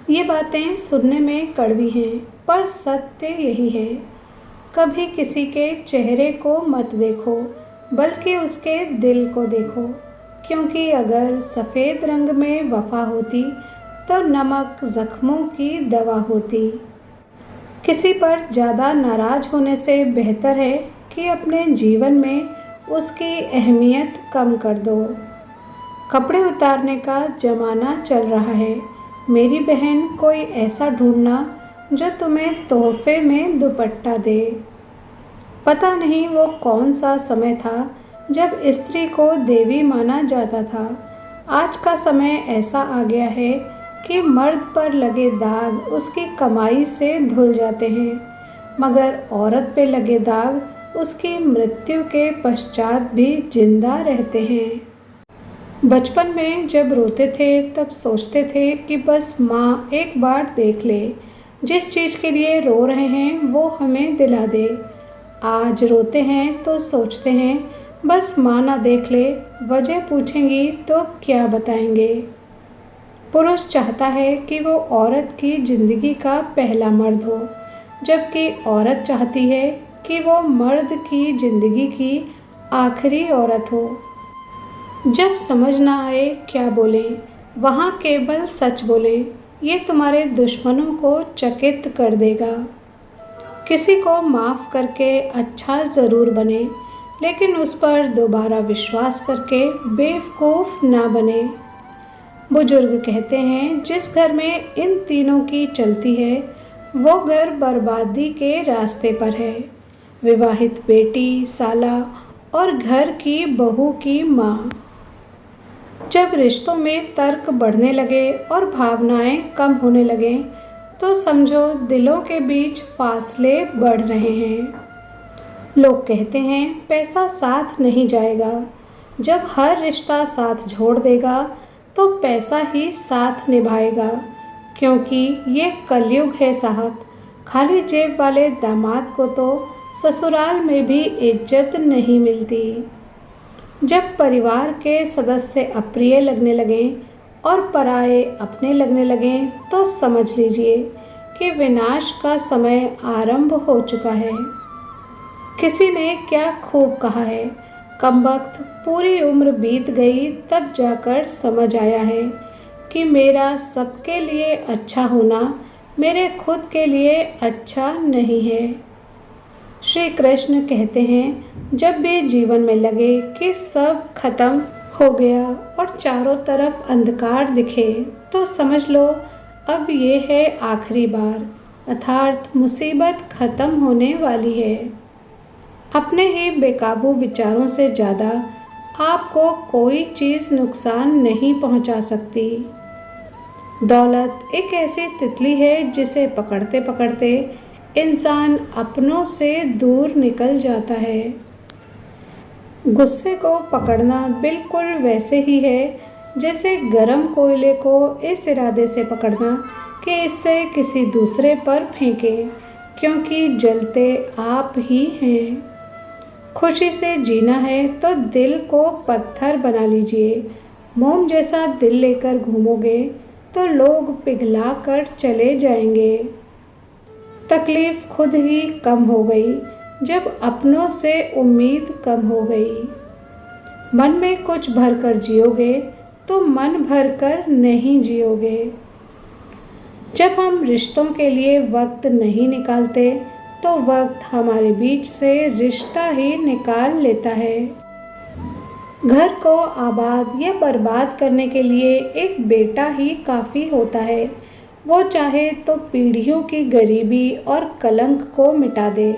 ये बातें सुनने में कड़वी हैं, पर सत्य यही है। कभी किसी के चेहरे को मत देखो, बल्कि उसके दिल को देखो, क्योंकि अगर सफ़ेद रंग में वफा होती तो नमक जख्मों की दवा होती। किसी पर ज़्यादा नाराज़ होने से बेहतर है कि अपने जीवन में उसकी अहमियत कम कर दो। कपड़े उतारने का ज़माना चल रहा है। मेरी बहन, कोई ऐसा ढूंढना जो तुम्हें तोहफे में दुपट्टा दे। पता नहीं वो कौन सा समय था जब स्त्री को देवी माना जाता था। आज का समय ऐसा आ गया है कि मर्द पर लगे दाग उसकी कमाई से धुल जाते हैं, मगर औरत पे लगे दाग उसकी मृत्यु के पश्चात भी जिंदा रहते हैं। बचपन में जब रोते थे तब सोचते थे कि बस माँ एक बार देख ले, जिस चीज़ के लिए रो रहे हैं वो हमें दिला दे। आज रोते हैं तो सोचते हैं बस माँ ना देख ले, वजह पूछेंगी तो क्या बताएंगे। पुरुष चाहता है कि वो औरत की ज़िंदगी का पहला मर्द हो, जबकि औरत चाहती है कि वो मर्द की ज़िंदगी की आखिरी औरत हो। जब समझ ना आए क्या बोलें, वहाँ केवल सच बोलें। ये तुम्हारे दुश्मनों को चकित कर देगा। किसी को माफ़ करके अच्छा ज़रूर बने, लेकिन उस पर दोबारा विश्वास करके बेवकूफ़ ना बने। बुजुर्ग कहते हैं जिस घर में इन तीनों की चलती है वो घर बर्बादी के रास्ते पर है। विवाहित बेटी, साला और घर की बहू की माँ। जब रिश्तों में तर्क बढ़ने लगे और भावनाएं कम होने लगे तो समझो दिलों के बीच फासले बढ़ रहे हैं। लोग कहते हैं पैसा साथ नहीं जाएगा। जब हर रिश्ता साथ छोड़ देगा तो पैसा ही साथ निभाएगा, क्योंकि ये कलयुग है साहब। खाली जेब वाले दामाद को तो ससुराल में भी इज्जत नहीं मिलती। जब परिवार के सदस्य अप्रिय लगने लगें और पराये अपने लगने लगें तो समझ लीजिए कि विनाश का समय आरंभ हो चुका है। किसी ने क्या खूब कहा है, कमबख्त पूरी उम्र बीत गई तब जाकर समझ आया है कि मेरा सबके लिए अच्छा होना मेरे खुद के लिए अच्छा नहीं है। श्री कृष्ण कहते हैं जब भी जीवन में लगे कि सब खत्म हो गया और चारों तरफ अंधकार दिखे तो समझ लो अब ये है आखिरी बार, अर्थात मुसीबत खत्म होने वाली है। अपने ही बेकाबू विचारों से ज़्यादा आपको कोई चीज़ नुकसान नहीं पहुंचा सकती। दौलत एक ऐसी तितली है जिसे पकड़ते पकड़ते इंसान अपनों से दूर निकल जाता है। गुस्से को पकड़ना बिल्कुल वैसे ही है जैसे गर्म कोयले को इस इरादे से पकड़ना कि इससे किसी दूसरे पर फेंके, क्योंकि जलते आप ही हैं। खुशी से जीना है तो दिल को पत्थर बना लीजिए। मोम जैसा दिल लेकर घूमोगे तो लोग पिघला कर चले जाएंगे। तकलीफ़ खुद ही कम हो गई जब अपनों से उम्मीद कम हो गई। मन में कुछ भर कर जियोगे तो मन भर कर नहीं जियोगे। जब हम रिश्तों के लिए वक्त नहीं निकालते तो वक्त हमारे बीच से रिश्ता ही निकाल लेता है। घर को आबाद या बर्बाद करने के लिए एक बेटा ही काफ़ी होता है। वो चाहे तो पीढ़ियों की गरीबी और कलंक को मिटा दे,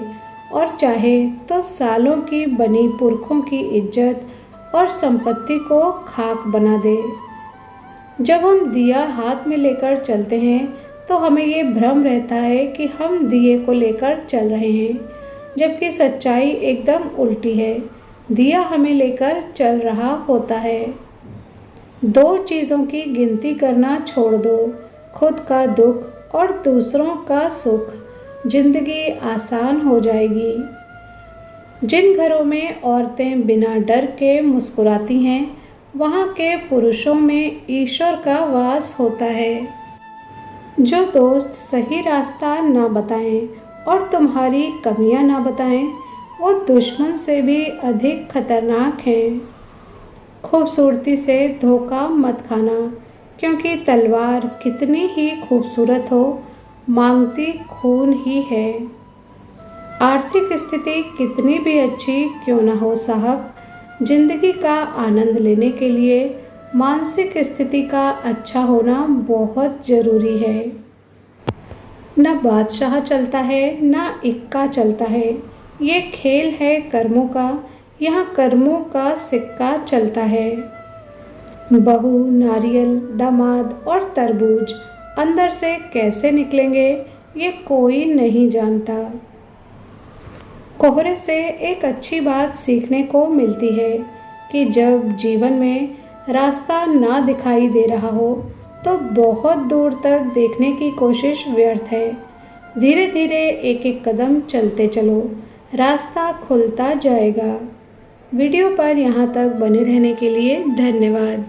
और चाहे तो सालों की बनी पुरखों की इज्जत और संपत्ति को खाक बना दे। जब हम दिया हाथ में लेकर चलते हैं तो हमें ये भ्रम रहता है कि हम दिए को लेकर चल रहे हैं, जबकि सच्चाई एकदम उल्टी है। दिया हमें लेकर चल रहा होता है। दो चीज़ों की गिनती करना छोड़ दो, खुद का दुख और दूसरों का सुख। जिंदगी आसान हो जाएगी। जिन घरों में औरतें बिना डर के मुस्कुराती हैं, वहाँ के पुरुषों में ईश्वर का वास होता है। जो दोस्त सही रास्ता ना बताएं और तुम्हारी कमियां ना बताएं, वो दुश्मन से भी अधिक खतरनाक हैं। खूबसूरती से धोखा मत खाना, क्योंकि तलवार कितनी ही खूबसूरत हो, मांगती खून ही है। आर्थिक स्थिति कितनी भी अच्छी क्यों ना हो साहब, जिंदगी का आनंद लेने के लिए मानसिक स्थिति का अच्छा होना बहुत ज़रूरी है। न बादशाह चलता है न इक्का चलता है, ये खेल है कर्मों का, यहाँ कर्मों का सिक्का चलता है। बहू, नारियल, दामाद और तरबूज अंदर से कैसे निकलेंगे, ये कोई नहीं जानता। कोहरे से एक अच्छी बात सीखने को मिलती है कि जब जीवन में रास्ता ना दिखाई दे रहा हो तो बहुत दूर तक देखने की कोशिश व्यर्थ है। धीरे धीरे एक एक कदम चलते चलो, रास्ता खुलता जाएगा। वीडियो पर यहाँ तक बने रहने के लिए धन्यवाद।